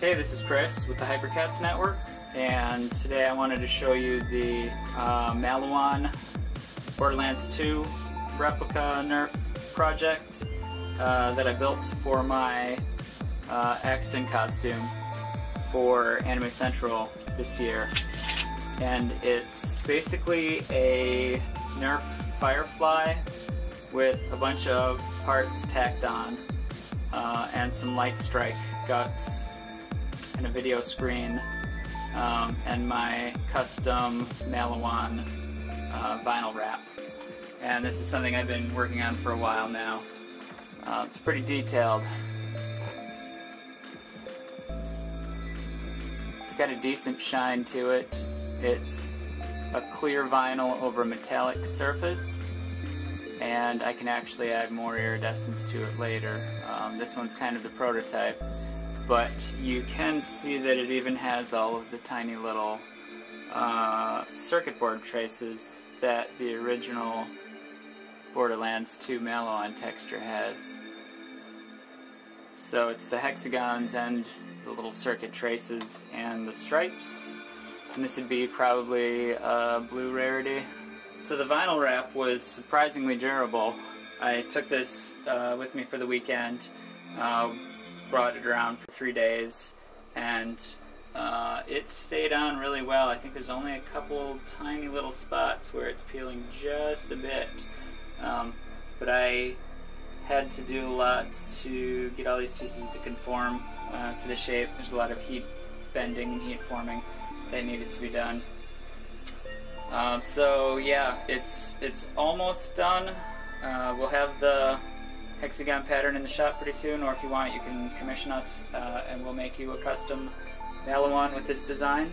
Hey, this is Chris with the Hypercats network, and today I wanted to show you the Malawan Borderlands 2 replica Nerf project that I built for my Axton costume for Anime Central this year. And it's basically a Nerf Firefly with a bunch of parts tacked on and some light strike guts and a video screen and my custom Malawan vinyl wrap. And this is something I've been working on for a while now. It's pretty detailed. It's got a decent shine to it. It's a clear vinyl over a metallic surface, and I can actually add more iridescence to it later. This one's kind of the prototype, but you can see that it even has all of the tiny little circuit board traces that the original Borderlands 2 Malawan texture has. So it's the hexagons and the little circuit traces and the stripes, and this would be probably a blue rarity. So the vinyl wrap was surprisingly durable. I took this with me for the weekend, brought it around for 3 days, and it stayed on really well. I think there's only a couple tiny little spots where it's peeling just a bit, but I had to do a lot to get all these pieces to conform to the shape. There's a lot of heat bending and heat forming that needed to be done. So yeah, it's almost done. We'll have the hexagon pattern in the shop pretty soon, or if you want, you can commission us and we'll make you a custom Malawan with this design.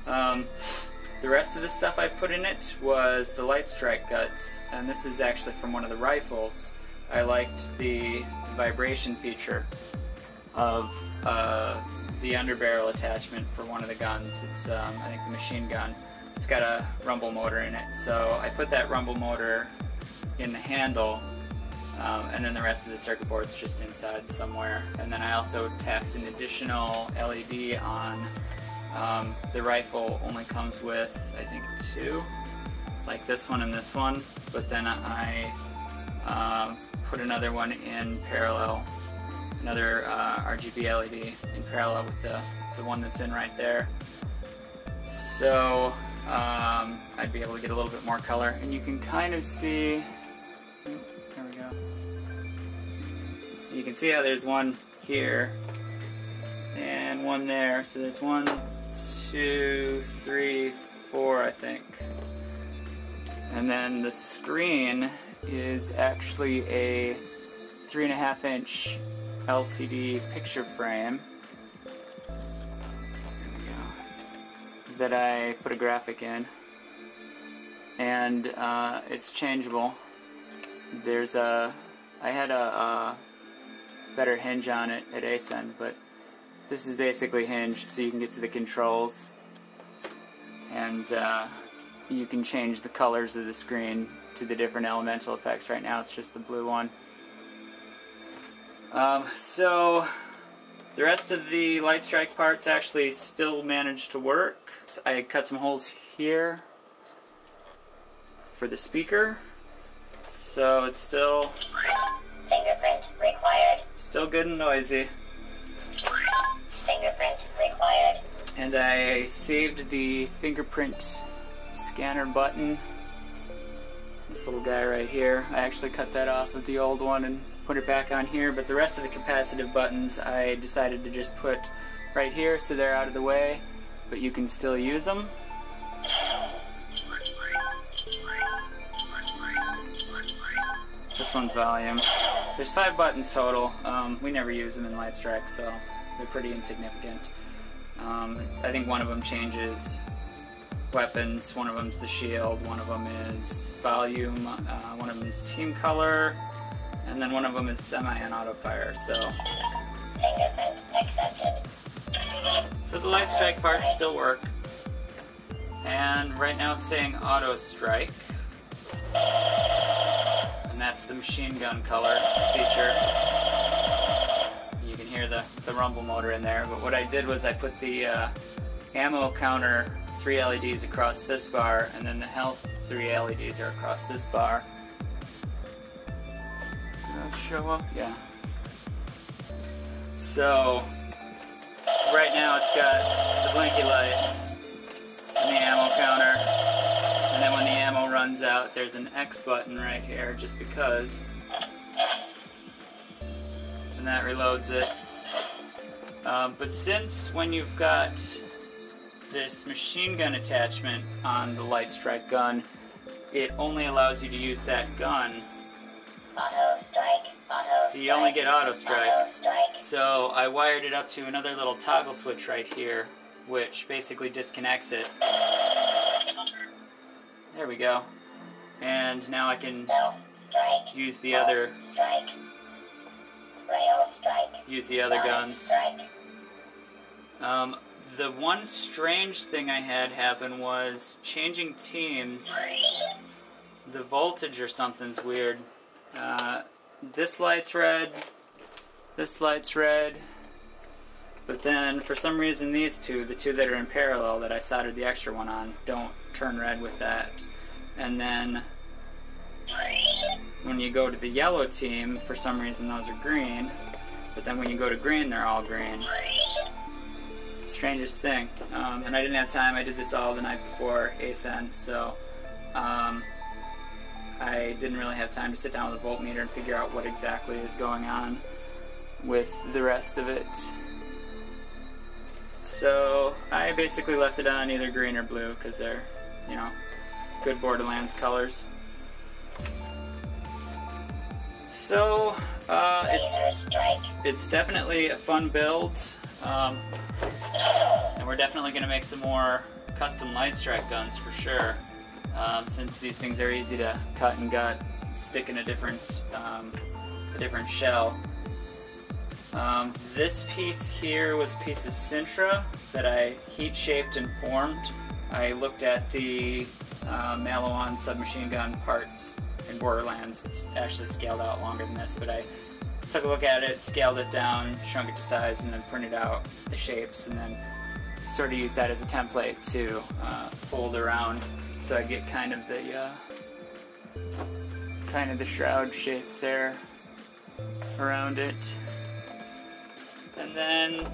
The rest of the stuff I put in it was the light strike guts, and this is actually from one of the rifles. I liked the vibration feature of the underbarrel attachment for one of the guns. It's I think the machine gun. It's got a rumble motor in it, so I put that rumble motor in the handle, and then the rest of the circuit board's just inside somewhere. And then I also tacked an additional LED on. The rifle only comes with, I think, 2, like this one and this one, but then I put another one in parallel, another RGB LED in parallel with the one that's in right there. So I'd be able to get a little bit more color, and you can kind of see, there we go, you can see how there's one here and one there, so there's 1, 2, 3, 4, I think. And then the screen is actually a 3.5-inch LCD picture frame. There we go. That I put a graphic in, and it's changeable. I had a better hinge on it at Axton, but this is basically hinged so you can get to the controls, and you can change the colors of the screen to the different elemental effects. Right now it's just the blue one. So the rest of the light strike parts actually still managed to work. I cut some holes here for the speaker, so it's still fingerprint required. Still good and noisy. Fingerprint required. And I saved the fingerprint scanner button. This little guy right here. I actually cut that off of the old one and put it back on here, but the rest of the capacitive buttons I decided to just put right here so they're out of the way, but you can still use them. This one's volume. There's 5 buttons total. We never use them in Light Strike, so they're pretty insignificant. I think one of them changes weapons, one of them's the shield, one of them is volume, one of them is team color, and then one of them is semi and auto fire. So the Light Strike parts still work, and right now it's saying auto strike. And that's the machine gun color feature. You can hear hear the rumble motor in there. But what I did was I put the ammo counter 3 LEDs across this bar, and then the health 3 LEDs are across this bar. That'll show up? Yeah. So, right now it's got the blinky lights and the ammo counter, and then when the ammo runs out there's an X button right here just because, and that reloads it. But since when you've got this machine gun attachment on the light strike gun, it only allows you to use that gun. Auto strike. Auto So you only get auto strike. Auto strike. So I wired it up to another little toggle switch right here, which basically disconnects it. There we go. And now I can No strike. use the other Strike. Rail strike. use the other Line guns. Strike. The one strange thing I had happen was changing teams. The voltage or something's weird. This light's red, this light's red, but then for some reason these two, the two that are in parallel that I soldered the extra one on, don't turn red with that. And then when you go to the yellow team, for some reason those are green, but then when you go to green, they're all green. Strangest thing. And I didn't have time. I did this all the night before ASEN, so I didn't really have time to sit down with a voltmeter and figure out what exactly is going on with the rest of it. So I basically left it on either green or blue because they're, you know, good Borderlands colors. So it's definitely a fun build. And we're definitely going to make some more custom light strike guns for sure, since these things are easy to cut and gut, stick in a different shell. This piece here was a piece of Sintra that I heat shaped and formed. I looked at the Mallowan submachine gun parts in Borderlands. It's actually scaled out longer than this, but I took a look at it, scaled it down, shrunk it to size, and then printed out the shapes, and then sort of used that as a template to fold around, so I get kind of the shroud shape there around it. And then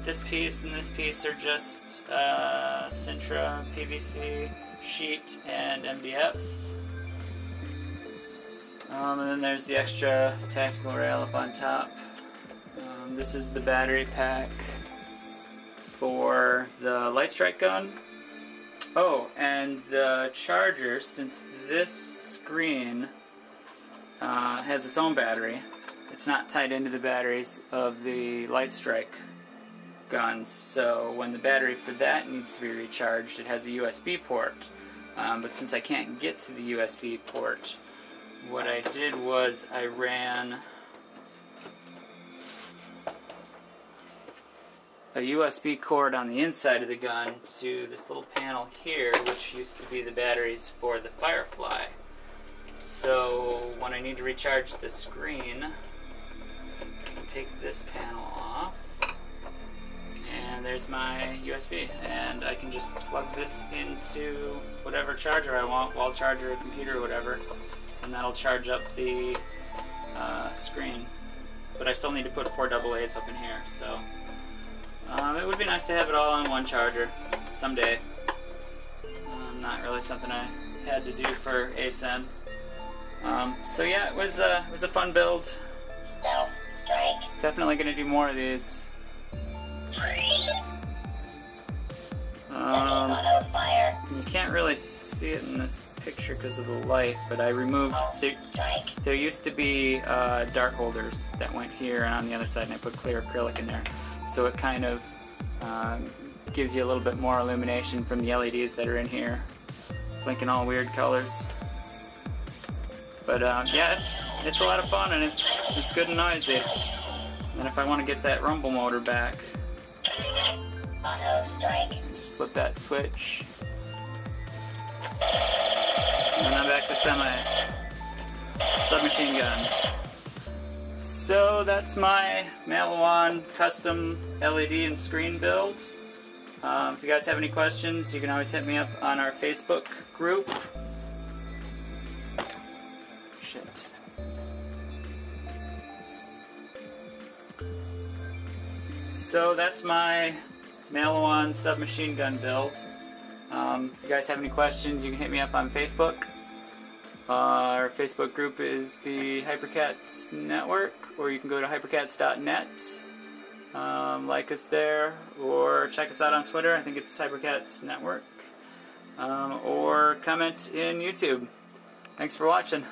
this piece and this piece are just Sintra, PVC, sheet, and MDF. And then there's the extra tactical rail up on top. This is the battery pack for the light strike gun. Oh, and the charger, since this screen has its own battery, it's not tied into the batteries of the light strike guns, so when the battery for that needs to be recharged, it has a USB port. But since I can't get to the USB port, what I did was I ran a USB cord on the inside of the gun to this little panel here, which used to be the batteries for the Firefly. So when I need to recharge the screen, I can take this panel off, and there's my USB, and I can just plug this into whatever charger I want, wall charger, computer, or whatever, and that'll charge up the screen. But I still need to put 4 AA's up in here, so it would be nice to have it all on one charger someday. Not really something I had to do for ASEN. So yeah, it was a fun build. No strike. Definitely going to do more of these. Auto fire. You can't really see it in this picture because of the light, but I removed. There used to be dart holders that went here and on the other side, and I put clear acrylic in there. So it kind of gives you a little bit more illumination from the LEDs that are in here, blinking all weird colors. But yeah, it's a lot of fun, and it's good and noisy. And if I want to get that rumble motor back, Auto strike. just flip that switch, and I'm back to submachine gun. So that's my Malawan custom LED and screen build. If you guys have any questions, you can always hit me up on our Facebook group. Shit. So that's my Malawan submachine gun build. If you guys have any questions, you can hit me up on Facebook. Our Facebook group is the Hypercats Network, or you can go to hypercats.net. Like us there, or check us out on Twitter. I think it's Hypercats Network. Or comment in YouTube. Thanks for watching.